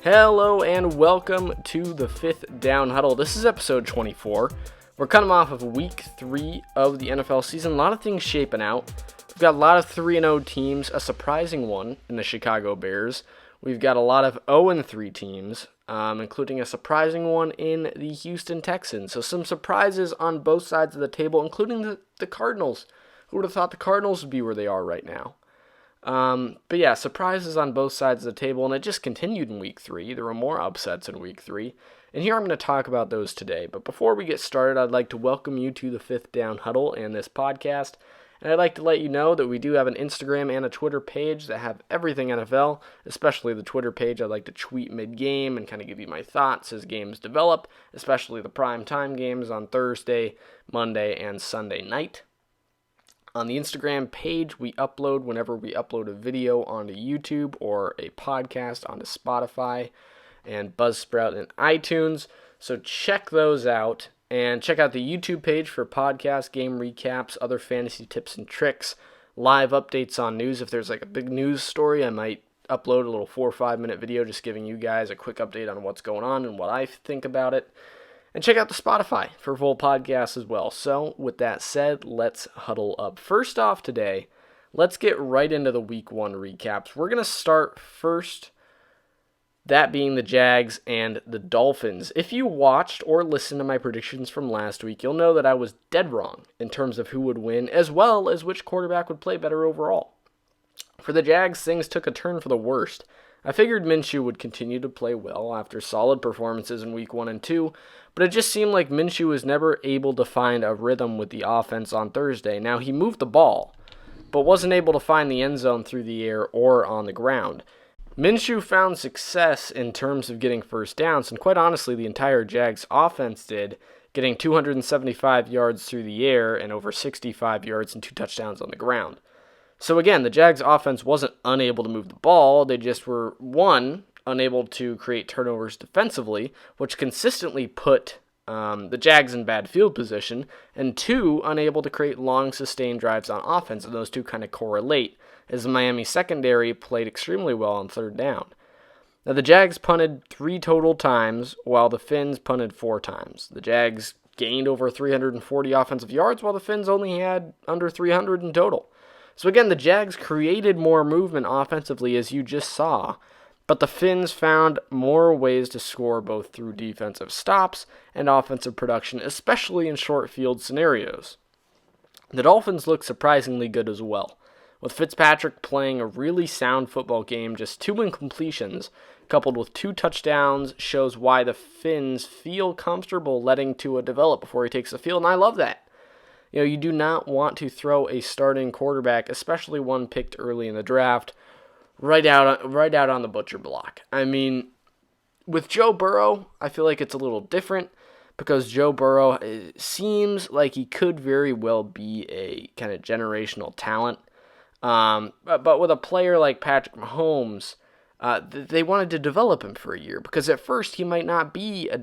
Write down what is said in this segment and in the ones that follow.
Hello and welcome to the Fifth Down Huddle. This is episode 24. We're coming off of week 3 of the NFL season. A lot of things shaping out. We've got a lot of 3-0 teams, a surprising one in the Chicago Bears. We've got a lot of 0-3 teams, including a surprising one in the Houston Texans. So some surprises on both sides of the table, including the Cardinals. Who would have thought the Cardinals would be where they are right now? But yeah, surprises on both sides of the table, and it just continued in week 3. There were more upsets in week 3, and here I'm going to talk about those today. But before we get started, I'd like to welcome you to the Fifth Down Huddle and this podcast, and I'd like to let you know that we do have an Instagram and a Twitter page that have everything NFL, especially the Twitter page. I'd like to tweet mid-game and kind of give you my thoughts as games develop, especially the prime time games on Thursday, Monday, and Sunday night. On the Instagram page, we upload whenever we upload a video onto YouTube or a podcast onto Spotify and BuzzSprout and iTunes. So check those out and check out the YouTube page for podcast, game recaps, other fantasy tips and tricks, live updates on news. If there's like a big news story, I might upload a little 4 or 5 minute video just giving you guys a quick update on what's going on and what I think about it. And check out the Spotify for full podcasts as well. So, with that said, let's huddle up. First off today, let's get right into the Week 1 recaps. We're going to start first, that being the Jags and the Dolphins. If you watched or listened to my predictions from last week, you'll know that I was dead wrong in terms of who would win, as well as which quarterback would play better overall. For the Jags, things took a turn for the worst. I figured Minshew would continue to play well after solid performances in Week 1 and 2, but it just seemed like Minshew was never able to find a rhythm with the offense on Thursday. Now, he moved the ball, but wasn't able to find the end zone through the air or on the ground. Minshew found success in terms of getting first downs, and quite honestly, the entire Jags offense did, getting 275 yards through the air and over 65 yards and 2 touchdowns on the ground. So again, the Jags offense wasn't unable to move the ball. They just were, one, unable to create turnovers defensively, which consistently put the Jags in bad field position, and 2, unable to create long, sustained drives on offense, and those two kind of correlate, as the Miami secondary played extremely well on third down. Now, the Jags punted 3 total times, while the Finns punted 4 times. The Jags gained over 340 offensive yards, while the Finns only had under 300 in total. So again, the Jags created more movement offensively, as you just saw, but the Finns found more ways to score both through defensive stops and offensive production, especially in short field scenarios. The Dolphins looked surprisingly good as well, with Fitzpatrick playing a really sound football game. Just 2 incompletions, coupled with 2 touchdowns, shows why the Finns feel comfortable letting Tua develop before he takes the field, and I love that. You know, you do not want to throw a starting quarterback, especially one picked early in the draft, right out on the butcher block. I mean, with Joe Burrow, I feel like it's a little different because Joe Burrow seems like he could very well be a kind of generational talent. But with a player like Patrick Mahomes, they wanted to develop him for a year because at first he might not be a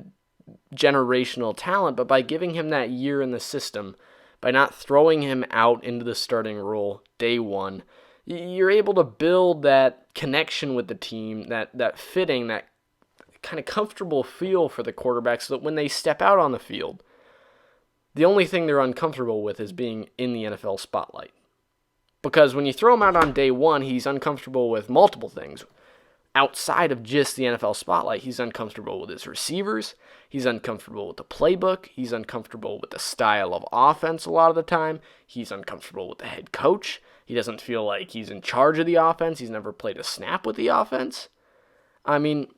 generational talent, but by giving him that year in the system, by not throwing him out into the starting role day one, you're able to build that connection with the team, that fitting, that kind of comfortable feel for the quarterback so that when they step out on the field, the only thing they're uncomfortable with is being in the NFL spotlight. Because when you throw him out on day one, he's uncomfortable with multiple things. Outside of just the NFL spotlight, he's uncomfortable with his receivers, he's uncomfortable with the playbook, he's uncomfortable with the style of offense a lot of the time, he's uncomfortable with the head coach, he doesn't feel like he's in charge of the offense, he's never played a snap with the offense. I mean,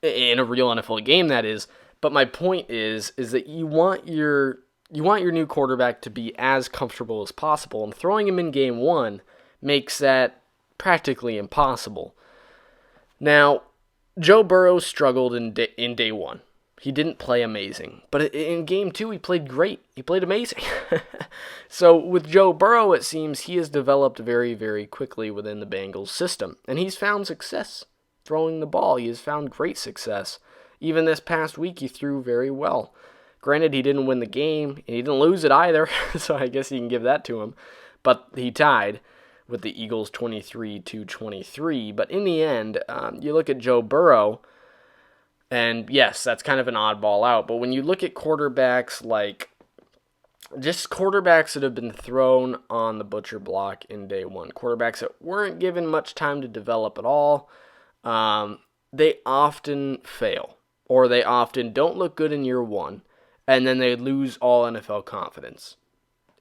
in a real NFL game that is, but my point is that you want your new quarterback to be as comfortable as possible, and throwing him in game 1 makes that practically impossible. Now, Joe Burrow struggled in day 1. He didn't play amazing. But in game 2, he played great. He played amazing. So with Joe Burrow, it seems he has developed very, very quickly within the Bengals system. And he's found success throwing the ball. He has found great success. Even this past week, he threw very well. Granted, he didn't win the game, and he didn't lose it either, so I guess you can give that to him. But he tied with the Eagles 23-23. But in the end, you look at Joe Burrow, and yes, that's kind of an oddball out. But when you look at quarterbacks just quarterbacks that have been thrown on the butcher block in day one, quarterbacks that weren't given much time to develop at all, they often fail, or they often don't look good in year one, and then they lose all NFL confidence.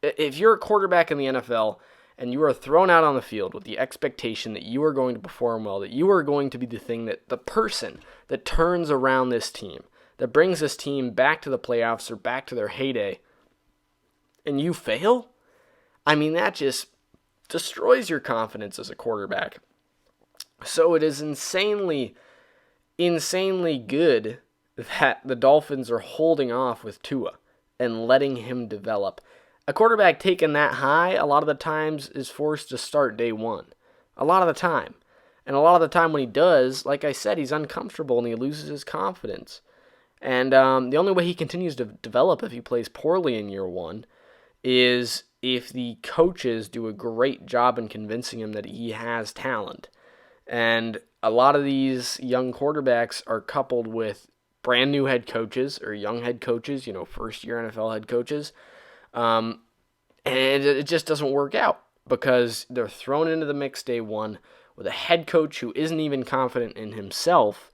If you're a quarterback in the NFL and you are thrown out on the field with the expectation that you are going to perform well, that you are going to be the person that turns around this team, that brings this team back to the playoffs or back to their heyday, and you fail, I mean, that just destroys your confidence as a quarterback. So it is insanely good that the Dolphins are holding off with Tua and letting him develop. A quarterback taken that high, a lot of the times, is forced to start day one. A lot of the time. And a lot of the time when he does, like I said, he's uncomfortable and he loses his confidence. And the only way he continues to develop if he plays poorly in year one is if the coaches do a great job in convincing him that he has talent. And a lot of these young quarterbacks are coupled with brand new head coaches or young head coaches, first-year NFL head coaches. And it just doesn't work out because they're thrown into the mix day one with a head coach who isn't even confident in himself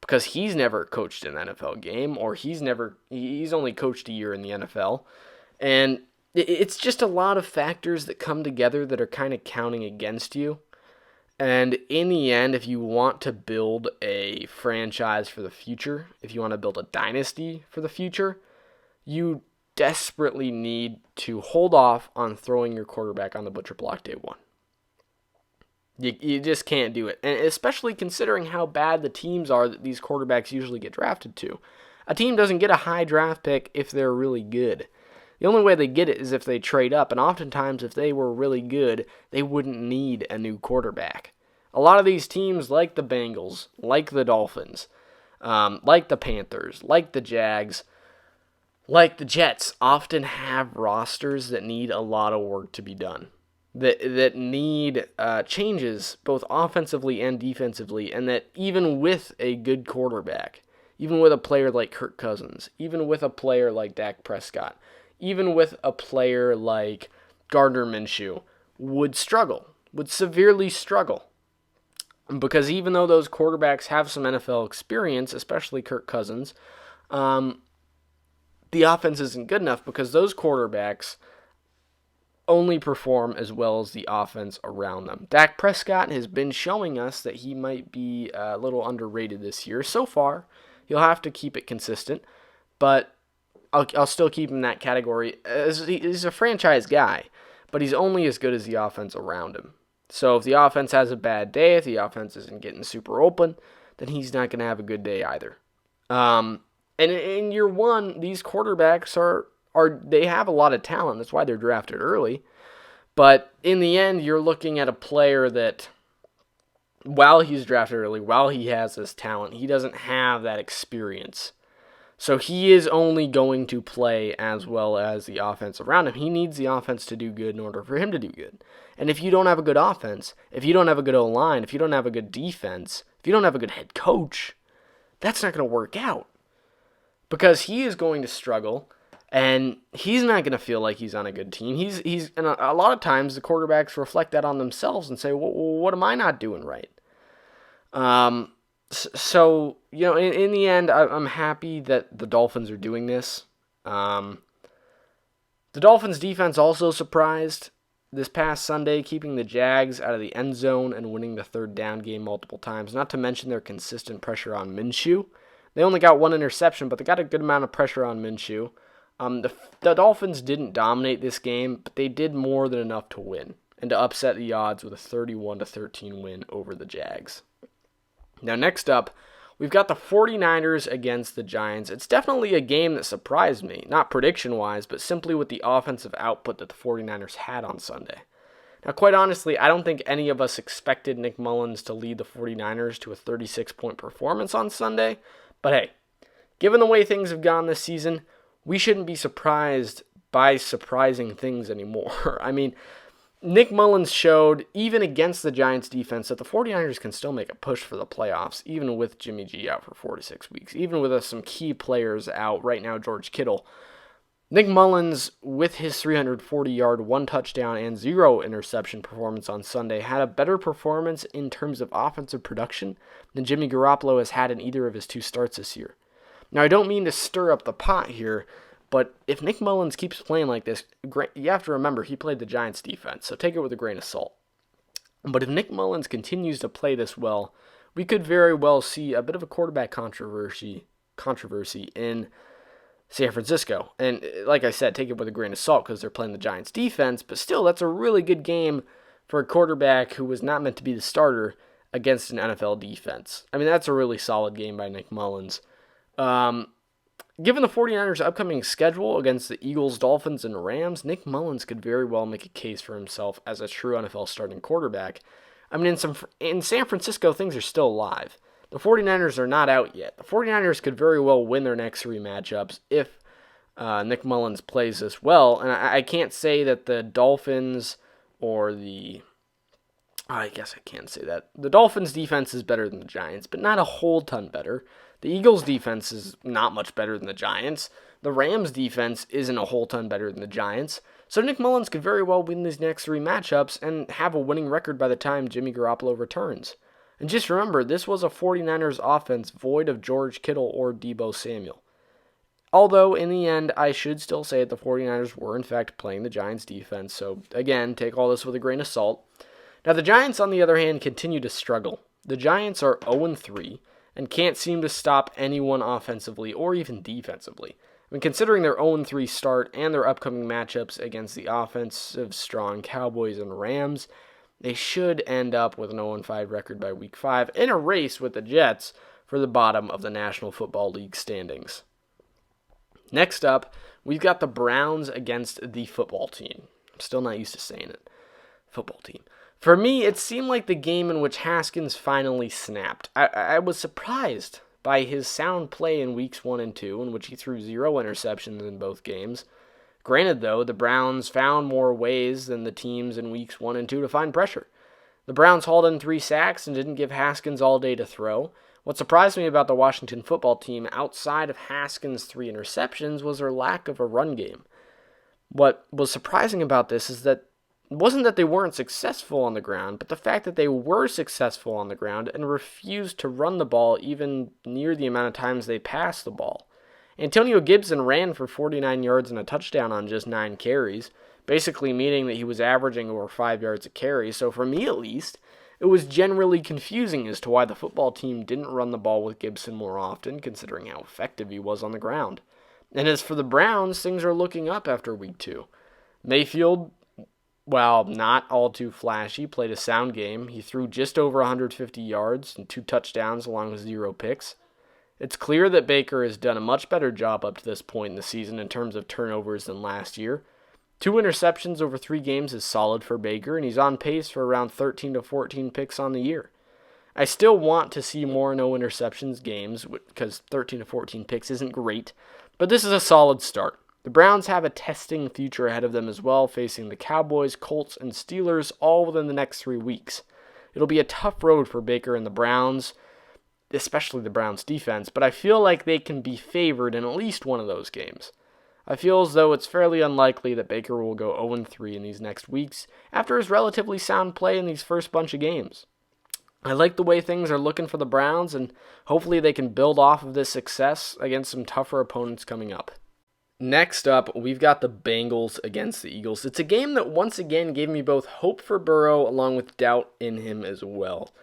because he's never coached an NFL game, or he's only coached a year in the NFL. And it's just a lot of factors that come together that are kind of counting against you. And in the end, if you want to build a franchise for the future, if you want to build a dynasty for the future, you desperately need to hold off on throwing your quarterback on the butcher block day one. You just can't do it. And especially considering how bad the teams are that these quarterbacks usually get drafted to. A team doesn't get a high draft pick if they're really good. The only way they get it is if they trade up, and oftentimes if they were really good, they wouldn't need a new quarterback. A lot of these teams, like the Bengals, like the Dolphins, like the Panthers, like the Jags, like the Jets, often have rosters that need a lot of work to be done, that need changes both offensively and defensively, and that even with a good quarterback, even with a player like Kirk Cousins, even with a player like Dak Prescott, even with a player like Gardner Minshew, would severely struggle. Because even though those quarterbacks have some NFL experience, especially Kirk Cousins, the offense isn't good enough because those quarterbacks only perform as well as the offense around them. Dak Prescott has been showing us that he might be a little underrated this year. So far, he'll have to keep it consistent, but I'll still keep him in that category. He's a franchise guy, but he's only as good as the offense around him. So if the offense has a bad day, if the offense isn't getting super open, then he's not going to have a good day either. And in year one, these quarterbacks they have a lot of talent. That's why they're drafted early. But in the end, you're looking at a player that, while he's drafted early, while he has this talent, he doesn't have that experience. So he is only going to play as well as the offense around him. He needs the offense to do good in order for him to do good. And if you don't have a good offense, if you don't have a good O-line, if you don't have a good defense, if you don't have a good head coach, that's not going to work out. Because he is going to struggle, and he's not going to feel like he's on a good team. And a lot of times the quarterbacks reflect that on themselves and say, well, what am I not doing right? So, in the end, I'm happy that the Dolphins are doing this. The Dolphins defense also surprised this past Sunday, keeping the Jags out of the end zone and winning the third down game multiple times, not to mention their consistent pressure on Minshew. They only got one interception, but they got a good amount of pressure on Minshew. The Dolphins didn't dominate this game, but they did more than enough to win and to upset the odds with a 31-13 win over the Jags. Now, next up, we've got the 49ers against the Giants. It's definitely a game that surprised me, not prediction-wise, but simply with the offensive output that the 49ers had on Sunday. Now, quite honestly, I don't think any of us expected Nick Mullins to lead the 49ers to a 36-point performance on Sunday, but hey, given the way things have gone this season, we shouldn't be surprised by surprising things anymore. I mean, Nick Mullins showed, even against the Giants defense, that the 49ers can still make a push for the playoffs, even with Jimmy G out for 4 to 6 weeks, even with some key players out right now, George Kittle. Nick Mullins, with his 340-yard, 1 touchdown, and 0 interception performance on Sunday, had a better performance in terms of offensive production than Jimmy Garoppolo has had in either of his 2 starts this year. Now, I don't mean to stir up the pot here, but if Nick Mullins keeps playing like this, you have to remember he played the Giants defense, so take it with a grain of salt. But if Nick Mullins continues to play this well, we could very well see a bit of a quarterback controversy in San Francisco. And like I said, take it with a grain of salt because they're playing the Giants defense, but still, that's a really good game for a quarterback who was not meant to be the starter against an NFL defense. I mean, that's a really solid game by Nick Mullins. Given the 49ers' upcoming schedule against the Eagles, Dolphins, and Rams, Nick Mullins could very well make a case for himself as a true NFL starting quarterback. I mean, in San Francisco, things are still alive. The 49ers are not out yet. The 49ers could very well win their next 3 matchups if Nick Mullins plays this well. And I can't say that the Dolphins or I guess I can't say that. The Dolphins' defense is better than the Giants, but not a whole ton better. The Eagles' defense is not much better than the Giants. The Rams' defense isn't a whole ton better than the Giants. So Nick Mullins could very well win these next 3 matchups and have a winning record by the time Jimmy Garoppolo returns. And just remember, this was a 49ers offense void of George Kittle or Deebo Samuel. Although, in the end, I should still say that the 49ers were, in fact, playing the Giants' defense. So, again, take all this with a grain of salt. Now, the Giants, on the other hand, continue to struggle. The Giants are 0-3 and can't seem to stop anyone offensively or even defensively. I mean, considering their 0-3 start and their upcoming matchups against the offensive strong Cowboys and Rams, they should end up with an 0-5 record by Week 5 in a race with the Jets for the bottom of the National Football League standings. Next up, we've got the Browns against the football team. I'm still not used to saying it. Football team. For me, it seemed like the game in which Haskins finally snapped. I was surprised by his sound play in Weeks 1 and 2, in which he threw 0 interceptions in both games. Granted, though, the Browns found more ways than the teams in Weeks 1 and 2 to find pressure. The Browns hauled in 3 sacks and didn't give Haskins all day to throw. What surprised me about the Washington football team, outside of Haskins' 3 interceptions, was their lack of a run game. What was surprising about this is that it wasn't that they weren't successful on the ground, but the fact that they were successful on the ground and refused to run the ball even near the amount of times they passed the ball. Antonio Gibson ran for 49 yards and a touchdown on just 9 carries, basically meaning that he was averaging over 5 yards a carry. So for me at least, it was generally confusing as to why the football team didn't run the ball with Gibson more often, considering how effective he was on the ground. And as for the Browns, things are looking up after Week 2. Mayfield, while not all too flashy, played a sound game. He threw just over 150 yards and 2 touchdowns along with 0 picks. It's clear that Baker has done a much better job up to this point in the season in terms of turnovers than last year. 2 interceptions over 3 games is solid for Baker, and he's on pace for around 13 to 14 picks on the year. I still want to see more no interceptions games because 13 to 14 picks isn't great, but this is a solid start. The Browns have a testing future ahead of them as well, facing the Cowboys, Colts, and Steelers all within the next 3 weeks. It'll be a tough road for Baker and the Browns, especially the Browns defense, but I feel like they can be favored in at least one of those games. I feel as though it's fairly unlikely that Baker will go 0-3 in these next weeks after his relatively sound play in these first bunch of games. I like the way things are looking for the Browns, and hopefully they can build off of this success against some tougher opponents coming up. Next up, we've got the Bengals against the Eagles. It's a game that once again gave me both hope for Burrow along with doubt in him as well.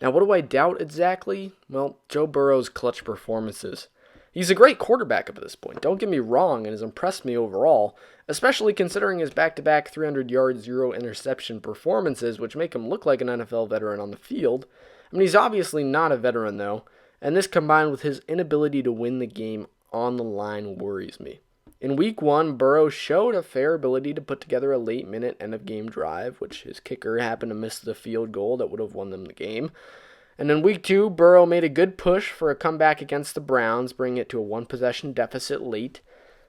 Now, what do I doubt exactly? Well, Joe Burrow's clutch performances. He's a great quarterback up at this point, don't get me wrong, and has impressed me overall, especially considering his back-to-back 300-yard, 0 interception performances, which make him look like an NFL veteran on the field. I mean, he's obviously not a veteran, though, and this combined with his inability to win the game on the line worries me. In Week 1, Burrow showed a fair ability to put together a late-minute end-of-game drive, which his kicker happened to miss the field goal that would have won them the game. And in Week 2, Burrow made a good push for a comeback against the Browns, bringing it to a 1-possession deficit late.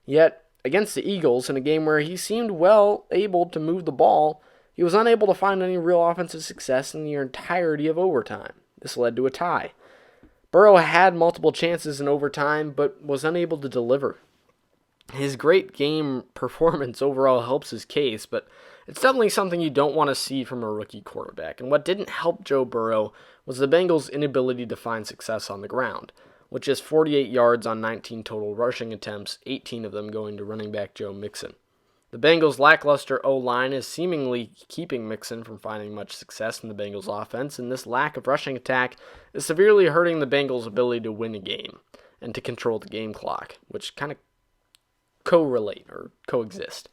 Yet, against the Eagles, in a game where he seemed well able to move the ball, He was unable to find any real offensive success in the entirety of overtime. This led to a tie. Burrow had multiple chances in overtime, but was unable to deliver. His great game performance overall helps his case, but it's definitely something you don't want to see from a rookie quarterback. And what didn't help Joe Burrow was the Bengals' inability to find success on the ground, with just 48 yards on 19 total rushing attempts, 18 of them going to running back Joe Mixon. The Bengals' lackluster O-line is seemingly keeping Mixon from finding much success in the Bengals' offense, and this lack of rushing attack is severely hurting the Bengals' ability to win a game and to control the game clock, which kind of correlate or coexist.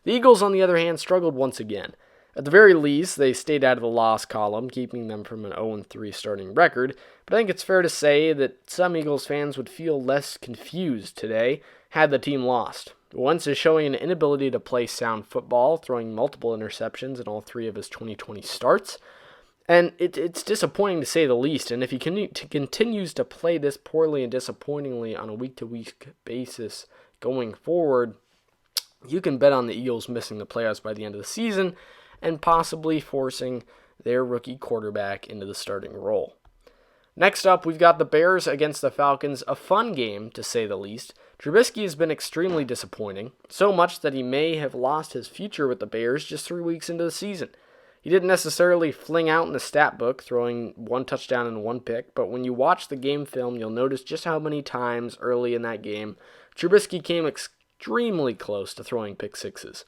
The Eagles, on the other hand, struggled once again. At the very least, they stayed out of the loss column, keeping them from an 0-3 starting record, but I think it's fair to say that some Eagles fans would feel less confused today had the team lost. Wentz is showing an inability to play sound football, throwing multiple interceptions in all 3 of his 2020 starts, and it's disappointing to say the least, and if he continues to play this poorly and disappointingly on a week-to-week basis going forward, you can bet on the Eagles missing the playoffs by the end of the season and possibly forcing their rookie quarterback into the starting role. Next up, we've got the Bears against the Falcons, a fun game, to say the least. Trubisky has been extremely disappointing, so much that he may have lost his future with the Bears just 3 weeks into the season. He didn't necessarily fling out in the stat book, throwing 1 touchdown and 1 pick, but when you watch the game film, you'll notice just how many times early in that game Trubisky came extremely close to throwing pick sixes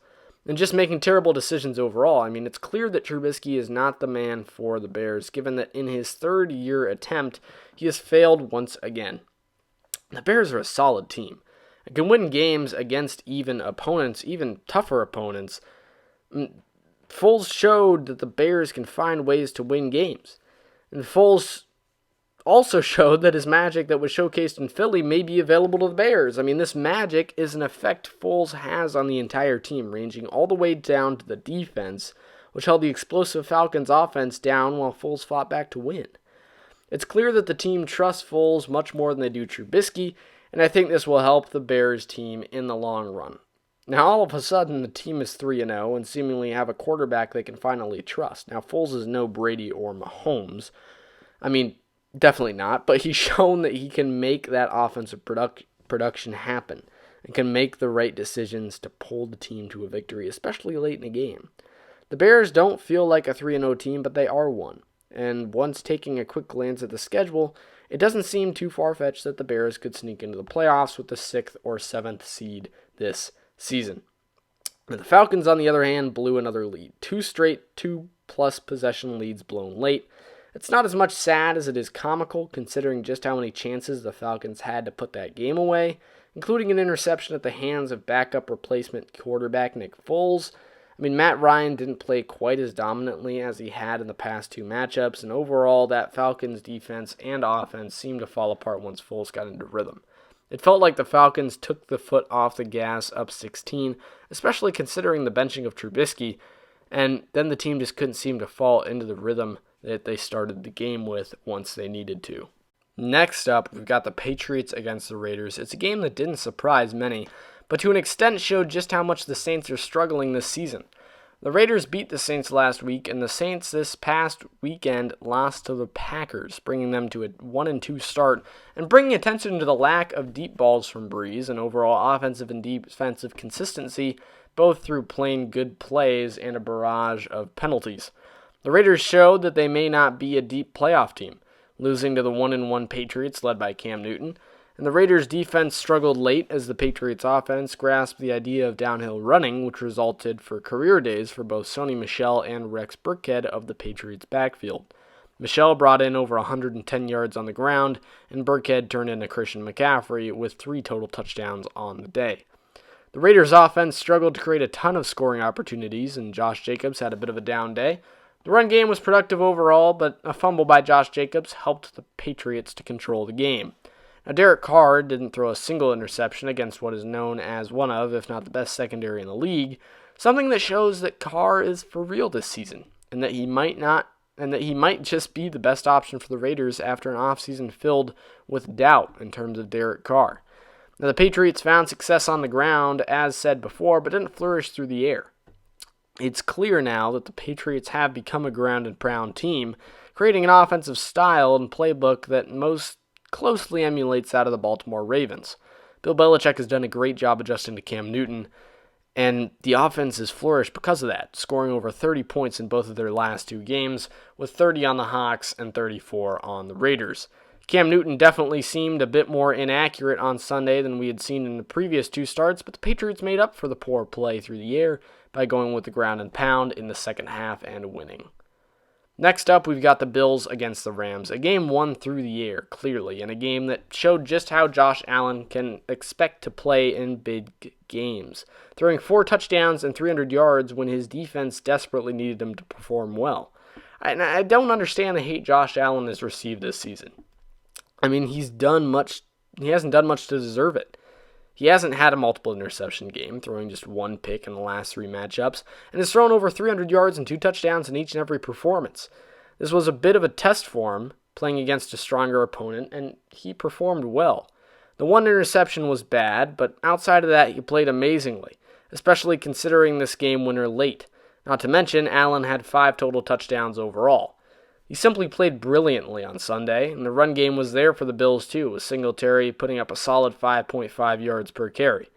and just making terrible decisions overall. I mean, it's clear that Trubisky is not the man for the Bears, given that in his 3rd-year attempt, he has failed once again. The Bears are a solid team and can win games against even opponents, even tougher opponents. Foles showed that the Bears can find ways to win games. And Foles also showed that his magic that was showcased in Philly may be available to the Bears. I mean, this magic is an effect Foles has on the entire team, ranging all the way down to the defense, which held the explosive Falcons offense down while Foles fought back to win. It's clear that the team trusts Foles much more than they do Trubisky, and I think this will help the Bears team in the long run. Now, all of a sudden, the team is 3-0 and seemingly have a quarterback they can finally trust. Now, Foles is no Brady or Mahomes. I mean, definitely not, but he's shown that he can make that offensive production happen and can make the right decisions to pull the team to a victory, especially late in a game. The Bears don't feel like a 3-0 team, but they are one. And once taking a quick glance at the schedule, it doesn't seem too far-fetched that the Bears could sneak into the playoffs with the 6th or 7th seed this season. And the Falcons, on the other hand, blew another lead. 2 straight 2-plus possession leads blown late. It's not as much sad as it is comical, considering just how many chances the Falcons had to put that game away, including an interception at the hands of backup replacement quarterback Nick Foles. I mean, Matt Ryan didn't play quite as dominantly as he had in the past 2 matchups, and overall, that Falcons defense and offense seemed to fall apart once Foles got into rhythm. It felt like the Falcons took the foot off the gas up 16, especially considering the benching of Trubisky, and then the team just couldn't seem to fall into the rhythm that they started the game with once they needed to. Next up, we've got the Patriots against the Raiders. It's a game that didn't surprise many, but to an extent showed just how much the Saints are struggling this season. The Raiders beat the Saints last week, and the Saints this past weekend lost to the Packers, bringing them to a 1-2 start, and bringing attention to the lack of deep balls from Brees and overall offensive and defensive consistency, both through plain good plays and a barrage of penalties. The Raiders showed that they may not be a deep playoff team, losing to the 1-1 Patriots led by Cam Newton, and the Raiders' defense struggled late as the Patriots' offense grasped the idea of downhill running, which resulted for career days for both Sony Michel and Rex Burkhead of the Patriots' backfield. Michel brought in over 110 yards on the ground, and Burkhead turned into Christian McCaffrey with 3 total touchdowns on the day. The Raiders' offense struggled to create a ton of scoring opportunities, and Josh Jacobs had a bit of a down day. The run game was productive overall, but a fumble by Josh Jacobs helped the Patriots to control the game. Now, Derek Carr didn't throw a single interception against what is known as one of, if not the best secondary in the league, something that shows that Carr is for real this season, and that he might just be the best option for the Raiders after an offseason filled with doubt in terms of Derek Carr. Now, the Patriots found success on the ground, as said before, but didn't flourish through the air. It's clear now that the Patriots have become a ground and pound team, creating an offensive style and playbook that most closely emulates that of the Baltimore Ravens. Bill Belichick has done a great job adjusting to Cam Newton, and the offense has flourished because of that, scoring over 30 points in both of their last two games, with 30 on the Hawks and 34 on the Raiders. Cam Newton definitely seemed a bit more inaccurate on Sunday than we had seen in the previous two starts, but the Patriots made up for the poor play through the air by going with the ground and pound in the second half and winning. Next up, we've got the Bills against the Rams, a game won through the air, clearly, and a game that showed just how Josh Allen can expect to play in big games, throwing 4 touchdowns and 300 yards when his defense desperately needed him to perform well. I don't understand the hate Josh Allen has received this season. I mean, he hasn't done much to deserve it. He hasn't had a multiple interception game, throwing just 1 pick in the last 3 matchups, and has thrown over 300 yards and 2 touchdowns in each and every performance. This was a bit of a test for him, playing against a stronger opponent, and he performed well. The 1 interception was bad, but outside of that, he played amazingly, especially considering this game winner late. Not to mention, Allen had 5 total touchdowns overall. He simply played brilliantly on Sunday, and the run game was there for the Bills too, with Singletary putting up a solid 5.5 yards per carry.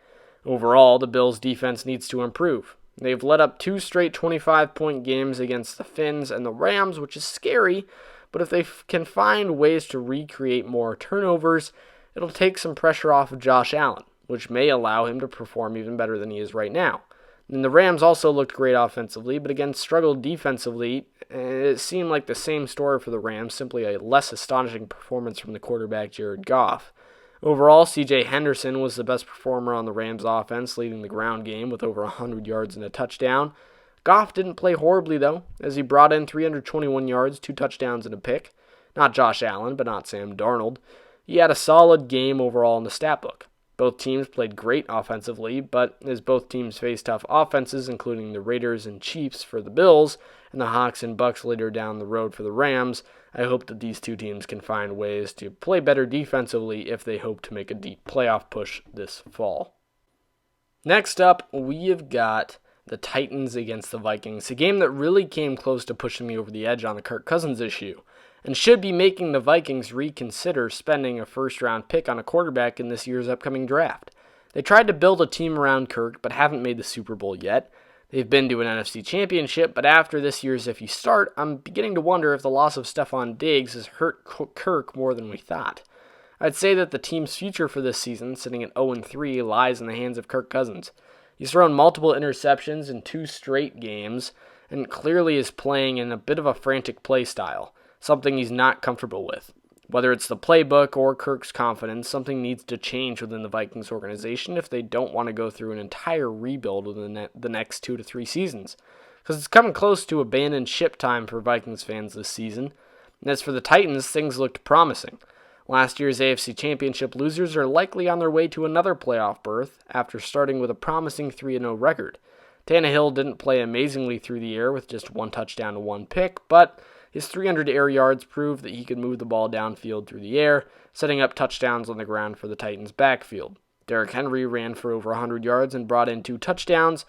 Overall, the Bills' defense needs to improve. They've led up 2 straight 25-point games against the Finns and the Rams, which is scary, but if they can find ways to recreate more turnovers, it'll take some pressure off of Josh Allen, which may allow him to perform even better than he is right now. And the Rams also looked great offensively, but again struggled defensively. It seemed like the same story for the Rams, simply a less astonishing performance from the quarterback Jared Goff. Overall, C.J. Henderson was the best performer on the Rams offense, leading the ground game with over 100 yards and a touchdown. Goff didn't play horribly, though, as he brought in 321 yards, 2 touchdowns, and a pick. Not Josh Allen, but not Sam Darnold. He had a solid game overall in the stat book. Both teams played great offensively, but as both teams faced tough offenses, including the Raiders and Chiefs for the Bills, and the Hawks and Bucks later down the road for the Rams, I hope that these two teams can find ways to play better defensively if they hope to make a deep playoff push this fall. Next up, we have got the Titans against the Vikings, a game that really came close to pushing me over the edge on the Kirk Cousins issue, and should be making the Vikings reconsider spending a first-round pick on a quarterback in this year's upcoming draft. They tried to build a team around Kirk, but haven't made the Super Bowl yet. They've been to an NFC Championship, but after this year's iffy start, I'm beginning to wonder if the loss of Stephon Diggs has hurt Kirk more than we thought. I'd say that the team's future for this season, sitting at 0-3, lies in the hands of Kirk Cousins. He's thrown multiple interceptions in 2 straight games, and clearly is playing in a bit of a frantic play style, something he's not comfortable with. Whether it's the playbook or Kirk's confidence, something needs to change within the Vikings organization if they don't want to go through an entire rebuild within the next 2 to 3 seasons. Because it's coming close to abandoned ship time for Vikings fans this season. And as for the Titans, things looked promising. Last year's AFC Championship losers are likely on their way to another playoff berth after starting with a promising 3-0 record. Tannehill didn't play amazingly through the air with just 1 touchdown and 1 pick, but his 300 air yards proved that he could move the ball downfield through the air, setting up touchdowns on the ground for the Titans' backfield. Derrick Henry ran for over 100 yards and brought in 2 touchdowns,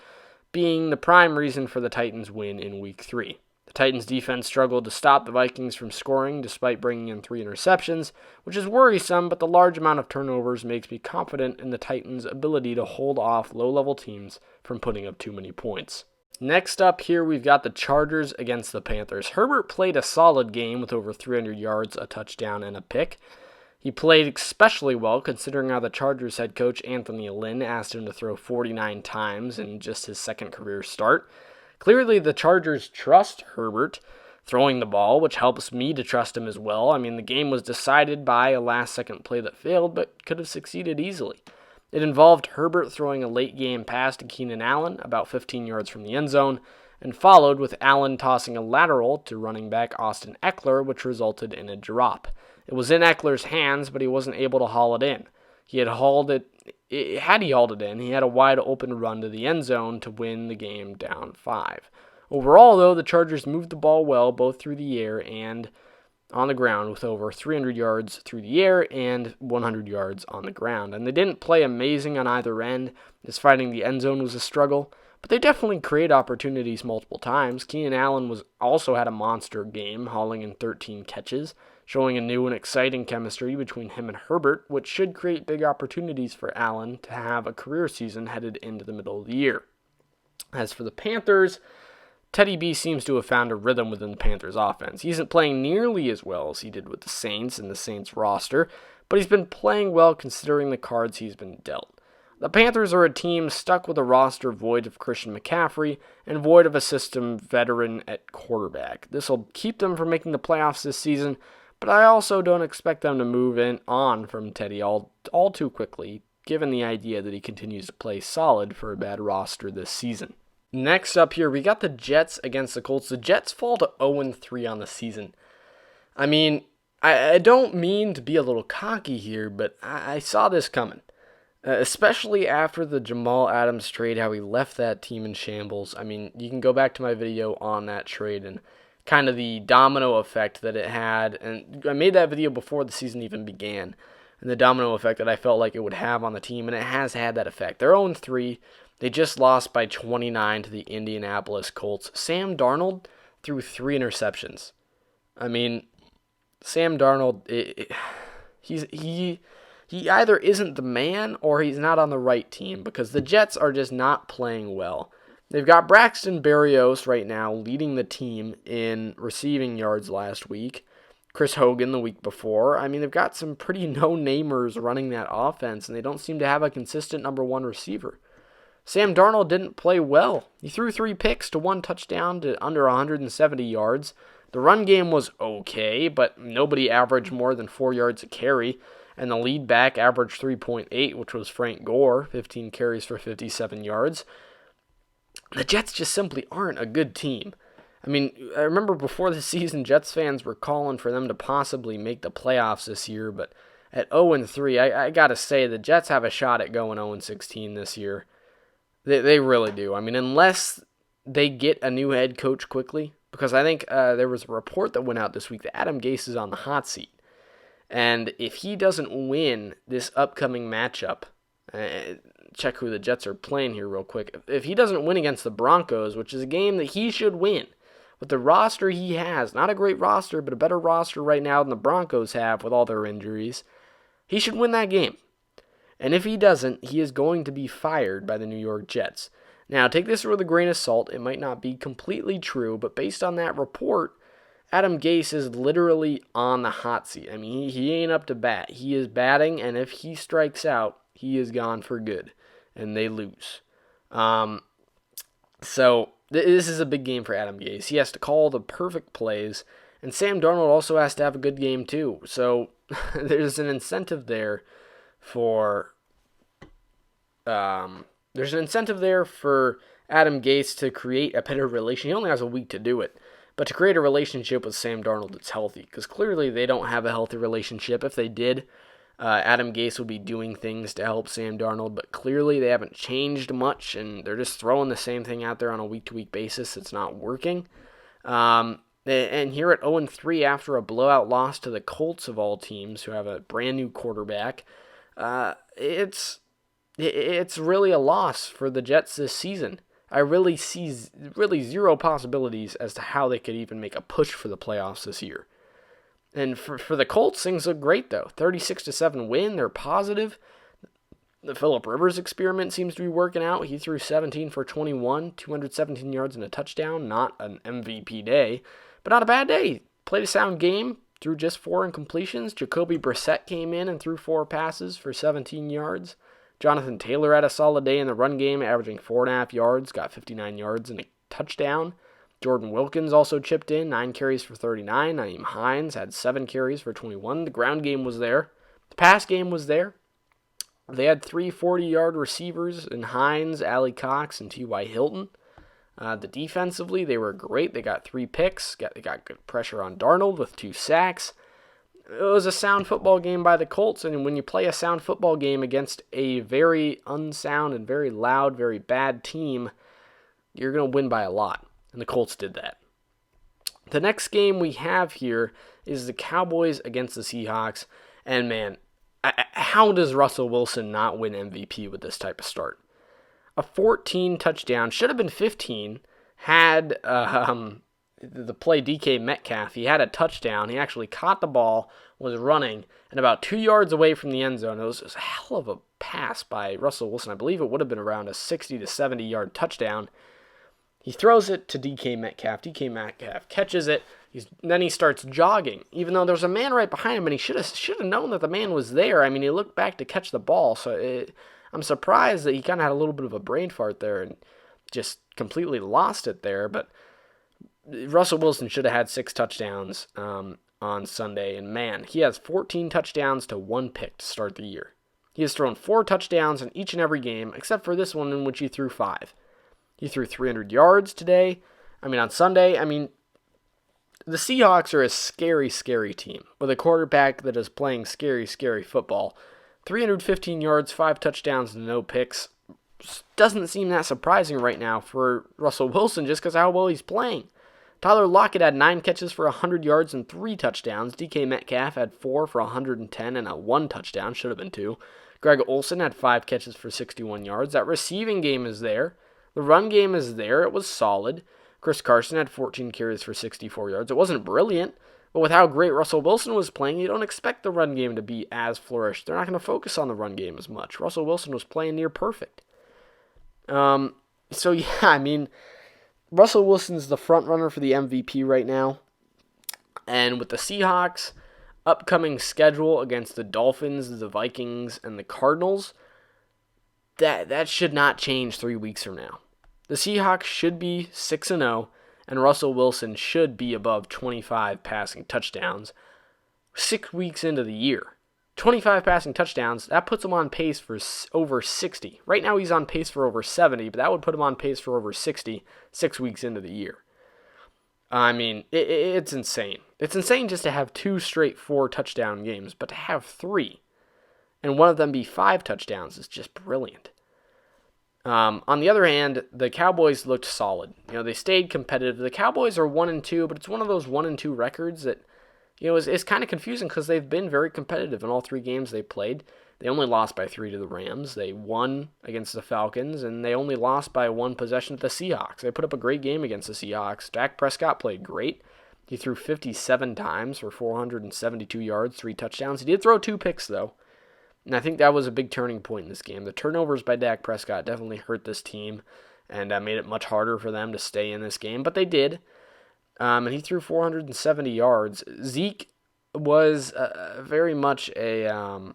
being the prime reason for the Titans' win in Week 3. The Titans' defense struggled to stop the Vikings from scoring despite bringing in 3 interceptions, which is worrisome, but the large amount of turnovers makes me confident in the Titans' ability to hold off low-level teams from putting up too many points. Next up here, we've got the Chargers against the Panthers. Herbert played a solid game with over 300 yards, a touchdown, and a pick. He played especially well considering how the Chargers head coach Anthony Lynn asked him to throw 49 times in just his second career start. Clearly, the Chargers trust Herbert throwing the ball, which helps me to trust him as well. I mean, the game was decided by a last-second play that failed, but could have succeeded easily. It involved Herbert throwing a late-game pass to Keenan Allen, about 15 yards from the end zone, and followed with Allen tossing a lateral to running back Austin Eckler, which resulted in a drop. It was in Eckler's hands, but he wasn't able to haul it in. Had he hauled it in, he had a wide-open run to the end zone to win the game down 5. Overall, though, the Chargers moved the ball well, both through the air and on the ground, with over 300 yards through the air and 100 yards on the ground. And they didn't play amazing on either end, as finding the end zone was a struggle, but they definitely create opportunities multiple times. Keenan Allen also had a monster game, hauling in 13 catches, showing a new and exciting chemistry between him and Herbert, which should create big opportunities for Allen to have a career season headed into the middle of the year. As for the Panthers, Teddy B seems to have found a rhythm within the Panthers offense. He isn't playing nearly as well as he did with the Saints and the Saints roster, but he's been playing well considering the cards he's been dealt. The Panthers are a team stuck with a roster void of Christian McCaffrey and void of a system veteran at quarterback. This will keep them from making the playoffs this season, but I also don't expect them to move on from Teddy all too quickly, given the idea that he continues to play solid for a bad roster this season. Next up here, we got the Jets against the Colts. The Jets fall to 0-3 on the season. I mean, I don't mean to be a little cocky here, but I saw this coming. Especially after the Jamal Adams trade, how he left that team in shambles. I mean, you can go back to my video on that trade and kind of the domino effect that it had. And I made that video before the season even began. And the domino effect that I felt like it would have on the team, and it has had that effect. They're 0-3. They just lost by 29 to the Indianapolis Colts. Sam Darnold threw 3 interceptions. I mean, Sam Darnold, he either isn't the man or he's not on the right team, because the Jets are just not playing well. They've got Braxton Berrios right now leading the team in receiving yards last week. Chris Hogan the week before. I mean, they've got some pretty no-namers running that offense, and they don't seem to have a consistent number one receiver. Sam Darnold didn't play well. He threw 3 picks to 1 touchdown to under 170 yards. The run game was okay, but nobody averaged more than 4 yards a carry, and the lead back averaged 3.8, which was Frank Gore, 15 carries for 57 yards. The Jets just simply aren't a good team. I mean, I remember before the season, Jets fans were calling for them to possibly make the playoffs this year, but at 0-3, I gotta say, the Jets have a shot at going 0-16 this year. They really do. I mean, unless they get a new head coach quickly, because I think there was a report that went out this week that Adam Gase is on the hot seat. And if he doesn't win this upcoming matchup, check who the Jets are playing here real quick. If he doesn't win against the Broncos, which is a game that he should win, with the roster he has, not a great roster, but a better roster right now than the Broncos have with all their injuries, he should win that game. And if he doesn't, he is going to be fired by the New York Jets. Now, take this with a grain of salt. It might not be completely true, but based on that report, Adam Gase is literally on the hot seat. I mean, he ain't up to bat. He is batting, and if he strikes out, he is gone for good, and they lose. So this is a big game for Adam Gase. He has to call the perfect plays, and Sam Darnold also has to have a good game too. So there's an incentive there for Adam Gase to create a better relation. He only has a week to do it, but to create a relationship with Sam Darnold that's healthy, because clearly they don't have a healthy relationship. If they did, Adam Gase would be doing things to help Sam Darnold, but clearly they haven't changed much, and they're just throwing the same thing out there on a week-to-week basis. It's not working. And here at 0-3 after a blowout loss to the Colts of all teams, who have a brand new quarterback, it's really a loss for the Jets this season. I really see zero possibilities as to how they could even make a push for the playoffs this year. And for the Colts, things look great, though. 36-7 win. They're positive. The Phillip Rivers experiment seems to be working out. He threw 17 for 21, 217 yards and a touchdown. Not an MVP day, but not a bad day. Played a sound game, threw just 4 incompletions. Jacoby Brissett came in and threw 4 passes for 17 yards. Jonathan Taylor had a solid day in the run game, averaging 4.5 yards, got 59 yards and a touchdown. Jordan Wilkins also chipped in, 9 carries for 39. Naeem Hines had 7 carries for 21. The ground game was there. The pass game was there. They had 3 40-yard receivers in Hines, Allie Cox, and T.Y. Hilton. Defensively, they were great. They got 3 picks. They got good pressure on Darnold with 2 sacks. It was a sound football game by the Colts, and when you play a sound football game against a very unsound and very loud, very bad team, you're going to win by a lot. And the Colts did that. The next game we have here is the Cowboys against the Seahawks. And man, how does Russell Wilson not win MVP with this type of start? a 14 touchdown, should have been 15, had the play DK Metcalf. He had a touchdown. He actually caught the ball, was running, and about 2 yards away from the end zone. It was a hell of a pass by Russell Wilson. I believe it would have been around a 60 to 70 yard touchdown. He throws it to DK Metcalf. DK Metcalf catches it. Then he starts jogging, even though there's a man right behind him, and he should have known that the man was there. I mean, he looked back to catch the ball, so I'm surprised that he kind of had a little bit of a brain fart there and just completely lost it there. But Russell Wilson should have had 6 touchdowns on Sunday, and man, he has 14 touchdowns to 1 pick to start the year. He has thrown 4 touchdowns in each and every game, except for this one in which he threw 5. He threw 300 yards on Sunday. The Seahawks are a scary, scary team with a quarterback that is playing scary, scary football. 315 yards, 5 touchdowns, and no picks. Doesn't seem that surprising right now for Russell Wilson just because of how well he's playing. Tyler Lockett had 9 catches for 100 yards and 3 touchdowns. DK Metcalf had 4 for 110 and a 1 touchdown. Should have been 2. Greg Olsen had 5 catches for 61 yards. That receiving game is there. The run game is there. It was solid. Chris Carson had 14 carries for 64 yards. It wasn't brilliant, but with how great Russell Wilson was playing, you don't expect the run game to be as flourished. They're not going to focus on the run game as much. Russell Wilson was playing near perfect. Russell Wilson's the front runner for the MVP right now. And with the Seahawks' upcoming schedule against the Dolphins, the Vikings, and the Cardinals, that should not change 3 weeks from now. The Seahawks should be 6-0, and Russell Wilson should be above 25 passing touchdowns 6 weeks into the year. 25 passing touchdowns, that puts him on pace for over 60. Right now he's on pace for over 70, but that would put him on pace for over 60 6 weeks into the year. It's insane. It's insane just to have 2 straight 4-touchdown games, but to have 3, and one of them be 5 touchdowns is just brilliant. On the other hand, the Cowboys looked solid. They stayed competitive. The Cowboys are 1-2, but it's one of those 1-2 records that, is kind of confusing because they've been very competitive in all 3 games they played. They only lost by 3 to the Rams. They won against the Falcons, and they only lost by 1 possession to the Seahawks. They put up a great game against the Seahawks. Dak Prescott played great. He threw 57 times for 472 yards, 3 touchdowns. He did throw 2 picks, though. And I think that was a big turning point in this game. The turnovers by Dak Prescott definitely hurt this team and made it much harder for them to stay in this game, but they did. And he threw 470 yards. Zeke was very much a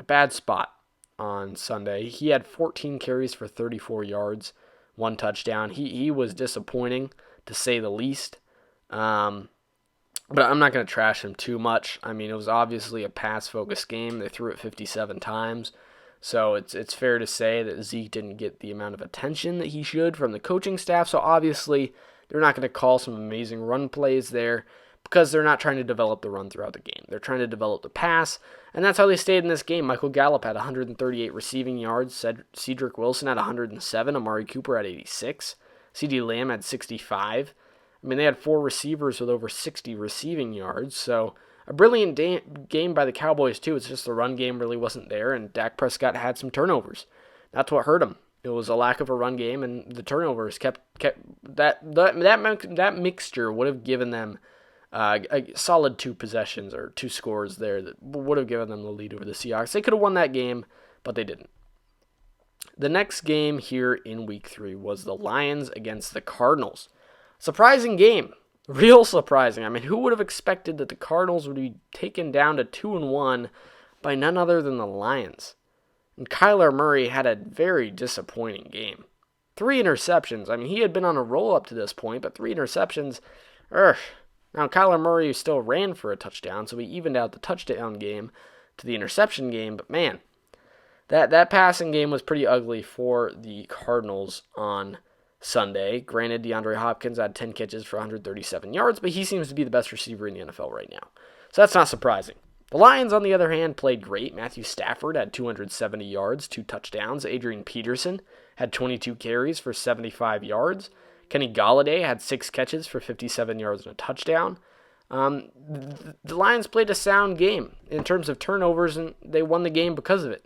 bad spot on Sunday. He had 14 carries for 34 yards, 1 touchdown. He was disappointing, to say the least. But I'm not going to trash him too much. It was obviously a pass-focused game. They threw it 57 times. So it's fair to say that Zeke didn't get the amount of attention that he should from the coaching staff. So obviously, they're not going to call some amazing run plays there because they're not trying to develop the run throughout the game. They're trying to develop the pass, and that's how they stayed in this game. Michael Gallup had 138 receiving yards. Cedric Wilson had 107. Amari Cooper had 86. CeeDee Lamb had 65. They had 4 receivers with over 60 receiving yards, so a brilliant game by the Cowboys, too. It's just the run game really wasn't there, and Dak Prescott had some turnovers. That's what hurt him. It was a lack of a run game, and the turnovers kept that mixture would have given them a solid 2 possessions or 2 scores there that would have given them the lead over the Seahawks. They could have won that game, but they didn't. The next game here in Week 3 was the Lions against the Cardinals. Surprising game. Real surprising. Who would have expected that the Cardinals would be taken down to 2-1 by none other than the Lions? And Kyler Murray had a very disappointing game. 3 interceptions. He had been on a roll up to this point, but 3 interceptions. Now, Kyler Murray still ran for a touchdown, so he evened out the touchdown game to the interception game. But man, that passing game was pretty ugly for the Cardinals on Sunday. Granted, DeAndre Hopkins had 10 catches for 137 yards, but he seems to be the best receiver in the NFL right now. So that's not surprising. The Lions, on the other hand, played great. Matthew Stafford had 270 yards, 2 touchdowns. Adrian Peterson had 22 carries for 75 yards. Kenny Golladay had 6 catches for 57 yards and a touchdown. The Lions played a sound game in terms of turnovers, and they won the game because of it.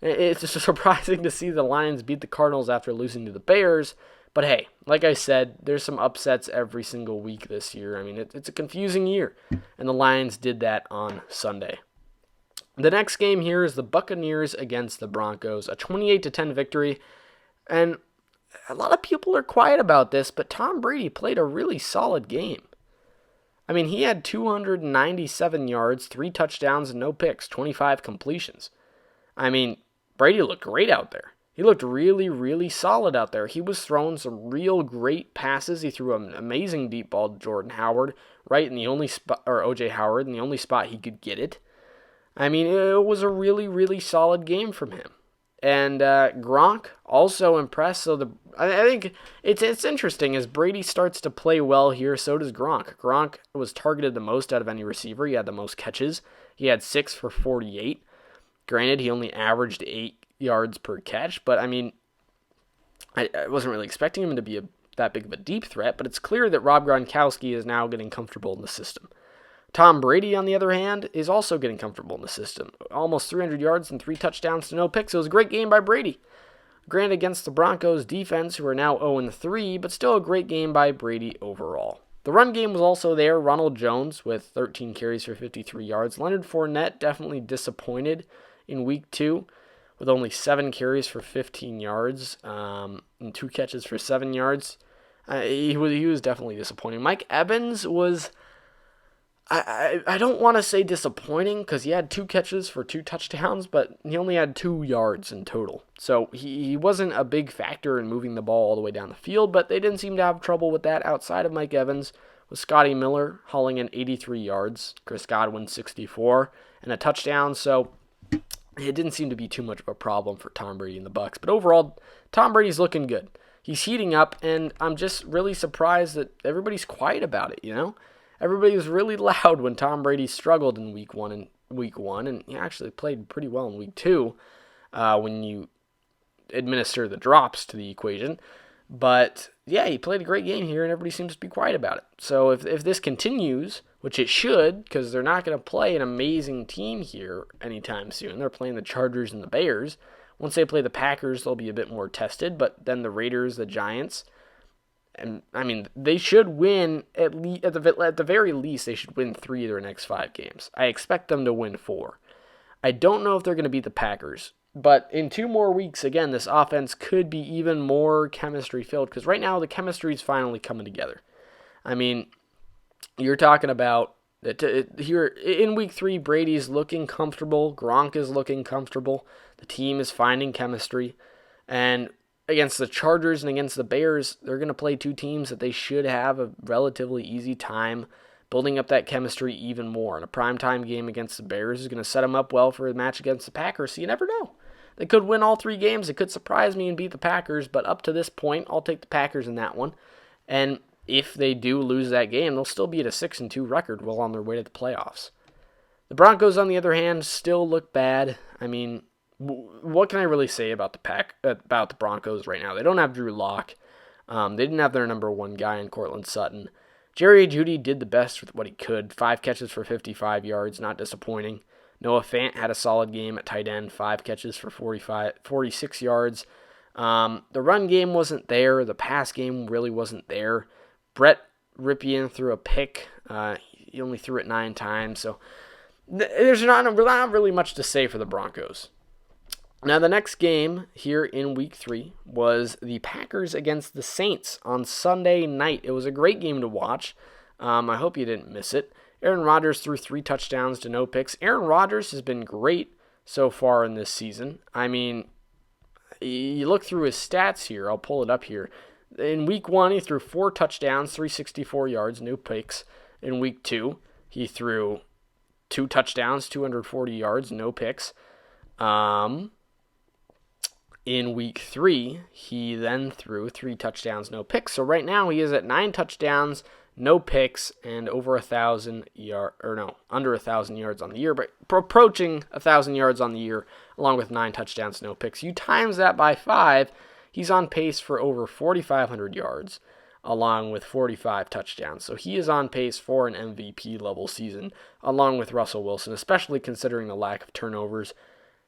It's just surprising to see the Lions beat the Cardinals after losing to the Bears. But hey, like I said, there's some upsets every single week this year. I mean, it's a confusing year, and the Lions did that on Sunday. The next game here is the Buccaneers against the Broncos, a 28-10 victory. And a lot of people are quiet about this, but Tom Brady played a really solid game. I mean, he had 297 yards, 3 touchdowns, and no picks, 25 completions. I mean, Brady looked great out there. He looked really, really solid out there. He was throwing some real great passes. He threw an amazing deep ball to Jordan Howard, right in the only spot, or OJ Howard, in the only spot he could get it. I mean, it was a really, really solid game from him. And Gronk also impressed. So I think it's interesting as Brady starts to play well here. So does Gronk. Gronk was targeted the most out of any receiver. He had the most catches. He had 6 for 48. Granted, he only averaged 8 yards per catch. But I mean, I wasn't really expecting him to be that big of a deep threat. But it's clear that Rob Gronkowski is now getting comfortable in the system. Tom Brady, on the other hand, is also getting comfortable in the system. Almost 300 yards and 3 touchdowns to no picks. It was a great game by Brady. Granted, against the Broncos defense, who are now 0-3, but still a great game by Brady overall. The run game was also there. Ronald Jones with 13 carries for 53 yards. Leonard Fournette definitely disappointed in week 2 with only 7 carries for 15 yards and 2 catches for 7 yards. He was definitely disappointing. Mike Evans was... I don't want to say disappointing because he had 2 catches for 2 touchdowns, but he only had 2 yards in total. So he wasn't a big factor in moving the ball all the way down the field, but they didn't seem to have trouble with that outside of Mike Evans, with Scotty Miller hauling in 83 yards, Chris Godwin 64, and a touchdown. So it didn't seem to be too much of a problem for Tom Brady and the Bucs. But overall, Tom Brady's looking good. He's heating up, and I'm just really surprised that everybody's quiet about it, you know? Everybody was really loud when Tom Brady struggled in week one, and he actually played pretty well in week 2 when you administer the drops to the equation. But yeah, he played a great game here, and everybody seems to be quiet about it. So if this continues, which it should, because they're not going to play an amazing team here anytime soon. They're playing the Chargers and the Bears. Once they play the Packers, they'll be a bit more tested. But then the Raiders, the Giants. And I mean, they should win at the very least. They should win 3 of their next 5 games. I expect them to win 4. I don't know if they're going to beat the Packers, but in 2 more weeks, again, this offense could be even more chemistry filled because right now the chemistry is finally coming together. I mean, you're talking about here in week 3, Brady's looking comfortable, Gronk is looking comfortable, the team is finding chemistry, and against the Chargers and against the Bears, they're going to play 2 teams that they should have a relatively easy time building up that chemistry even more. And a primetime game against the Bears is going to set them up well for a match against the Packers, so you never know. They could win all 3 games. It could surprise me and beat the Packers, but up to this point, I'll take the Packers in that one. And if they do lose that game, they'll still be at a 6-2 record well on their way to the playoffs. The Broncos, on the other hand, still look bad. I mean, what can I really say about the Broncos right now? They don't have Drew Lock. They didn't have their number 1 guy in Cortland Sutton. Jerry Jeudy did the best with what he could. 5 catches for 55 yards, not disappointing. Noah Fant had a solid game at tight end. 5 catches for 46 yards. The run game wasn't there. The pass game really wasn't there. Brett Ripien threw a pick. He only threw it 9 times. So there's not really much to say for the Broncos. Now, the next game here in week 3 was the Packers against the Saints on Sunday night. It was a great game to watch. I hope you didn't miss it. Aaron Rodgers threw 3 touchdowns to no picks. Aaron Rodgers has been great so far in this season. I mean, you look through his stats here. I'll pull it up here. In week 1, he threw 4 touchdowns, 364 yards, no picks. In week 2, he threw 2 touchdowns, 240 yards, no picks. In week 3, he then threw 3 touchdowns, no picks. So right now he is at 9 touchdowns, no picks, and under 1,000 yards on the year, but approaching 1,000 yards on the year, along with 9 touchdowns, no picks. You times that by 5, he's on pace for over 4,500 yards, along with 45 touchdowns. So he is on pace for an MVP level season, along with Russell Wilson, especially considering the lack of turnovers.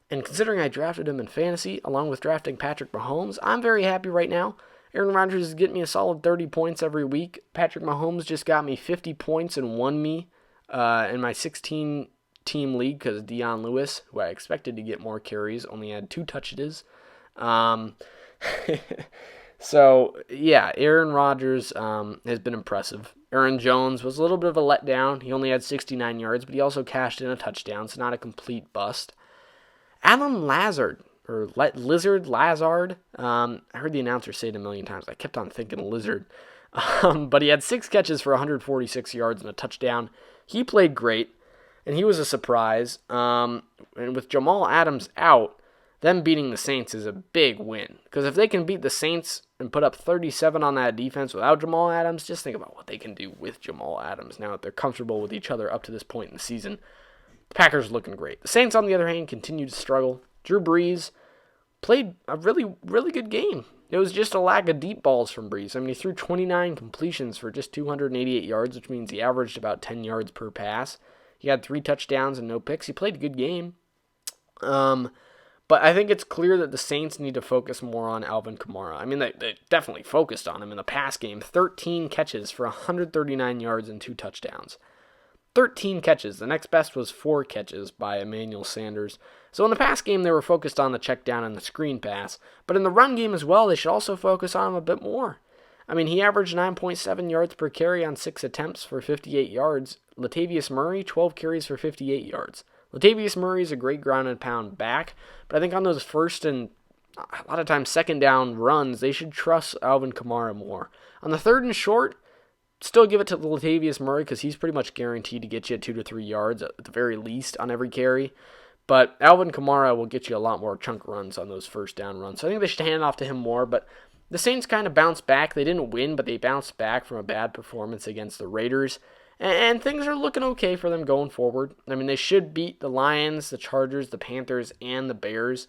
And considering I drafted him in fantasy, along with drafting Patrick Mahomes, I'm very happy right now. Aaron Rodgers is getting me a solid 30 points every week. Patrick Mahomes just got me 50 points and won me in my 16-team league because Dion Lewis, who I expected to get more carries, only had 2 touches. So, yeah, Aaron Rodgers has been impressive. Aaron Jones was a little bit of a letdown. He only had 69 yards, but he also cashed in a touchdown, so not a complete bust. Alan Lazard, or Lazard. I heard the announcer say it a million times. I kept on thinking Lizard. But he had 6 catches for 146 yards and a touchdown. He played great, and he was a surprise. And with Jamal Adams out, them beating the Saints is a big win. Because if they can beat the Saints and put up 37 on that defense without Jamal Adams, just think about what they can do with Jamal Adams now that they're comfortable with each other up to this point in the season. The Packers looking great. The Saints, on the other hand, continue to struggle. Drew Brees played a really, really good game. It was just a lack of deep balls from Brees. I mean, he threw 29 completions for just 288 yards, which means he averaged about 10 yards per pass. He had 3 touchdowns and no picks. He played a good game. But I think it's clear that the Saints need to focus more on Alvin Kamara. I mean, they definitely focused on him in the pass game. 13 catches for 139 yards and 2 touchdowns. 13 catches. The next best was 4 catches by Emmanuel Sanders. So in the pass game, they were focused on the check down and the screen pass. But in the run game as well, they should also focus on him a bit more. I mean, he averaged 9.7 yards per carry on 6 attempts for 58 yards. Latavius Murray, 12 carries for 58 yards. Latavius Murray is a great ground and pound back, but I think on those first and a lot of times second down runs, they should trust Alvin Kamara more. On the third and short, still give it to Latavius Murray because he's pretty much guaranteed to get you 2 to 3 yards at the very least on every carry. But Alvin Kamara will get you a lot more chunk runs on those first down runs. So I think they should hand off to him more. But the Saints kind of bounced back. They didn't win, but they bounced back from a bad performance against the Raiders. And things are looking okay for them going forward. I mean, they should beat the Lions, the Chargers, the Panthers, and the Bears.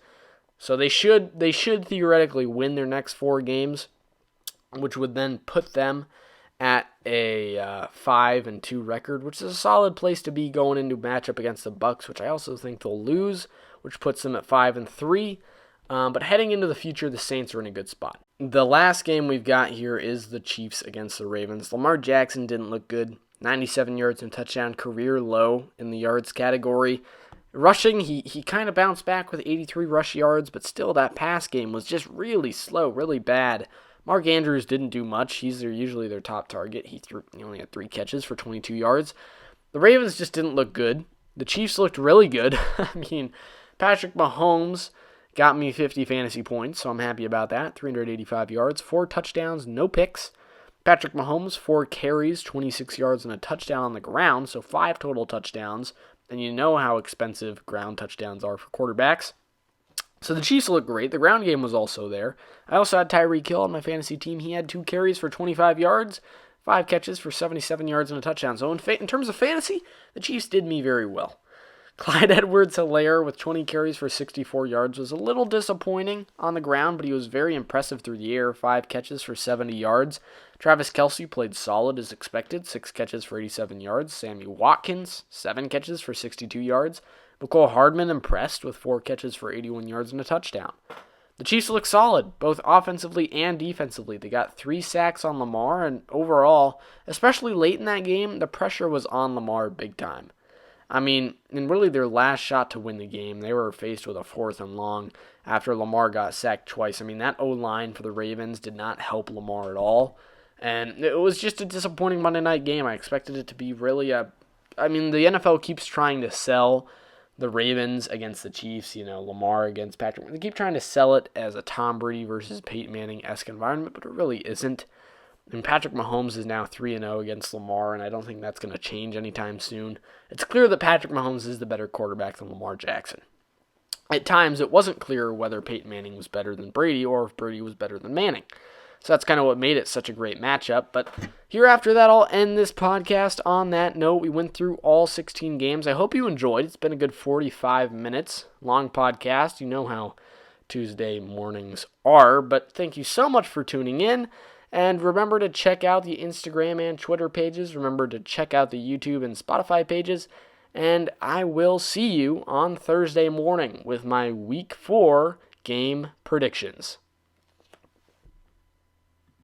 So they should theoretically win their next 4 games, which would then put them at a 5-2 record, which is a solid place to be going into matchup against the Bucs, which I also think they'll lose, which puts them at 5-3. But heading into the future, the Saints are in a good spot. The last game we've got here is the Chiefs against the Ravens. Lamar Jackson didn't look good. 97 yards and touchdown, career low in the yards category. Rushing, he kind of bounced back with 83 rush yards, but still that pass game was just really slow, really bad. Mark Andrews didn't do much. He's usually their top target. He only had 3 catches for 22 yards. The Ravens just didn't look good. The Chiefs looked really good. I mean, Patrick Mahomes got me 50 fantasy points, so I'm happy about that. 385 yards, 4 touchdowns, no picks. Patrick Mahomes, 4 carries, 26 yards, and a touchdown on the ground, so 5 total touchdowns. And you know how expensive ground touchdowns are for quarterbacks. So the Chiefs look great. The ground game was also there. I also had Tyreek Hill on my fantasy team. He had 2 carries for 25 yards, 5 catches for 77 yards, and a touchdown. So in terms of fantasy, the Chiefs did me very well. Clyde Edwards-Helaire with 20 carries for 64 yards was a little disappointing on the ground, but he was very impressive through the air, 5 catches for 70 yards. Travis Kelce played solid as expected, 6 catches for 87 yards. Sammy Watkins, 7 catches for 62 yards. McCole Hardman impressed with 4 catches for 81 yards and a touchdown. The Chiefs look solid, both offensively and defensively. They got 3 sacks on Lamar, and overall, especially late in that game, the pressure was on Lamar big time. I mean, in really their last shot to win the game, they were faced with a 4th and long after Lamar got sacked twice. I mean, that O-line for the Ravens did not help Lamar at all. And it was just a disappointing Monday night game. I expected it to be really the NFL keeps trying to sell the Ravens against the Chiefs, Lamar against Patrick. They keep trying to sell it as a Tom Brady versus Peyton Manning-esque environment, but it really isn't. And Patrick Mahomes is now 3-0 against Lamar, and I don't think that's going to change anytime soon. It's clear that Patrick Mahomes is the better quarterback than Lamar Jackson. At times, it wasn't clear whether Peyton Manning was better than Brady or if Brady was better than Manning. So that's kind of what made it such a great matchup. But hereafter that, I'll end this podcast on that note. We went through all 16 games. I hope you enjoyed. It's been a good 45 minutes. Long podcast. You know how Tuesday mornings are. But thank you so much for tuning in. And remember to check out the Instagram and Twitter pages. Remember to check out the YouTube and Spotify pages. and I will see you on Thursday morning with my Week 4 game predictions.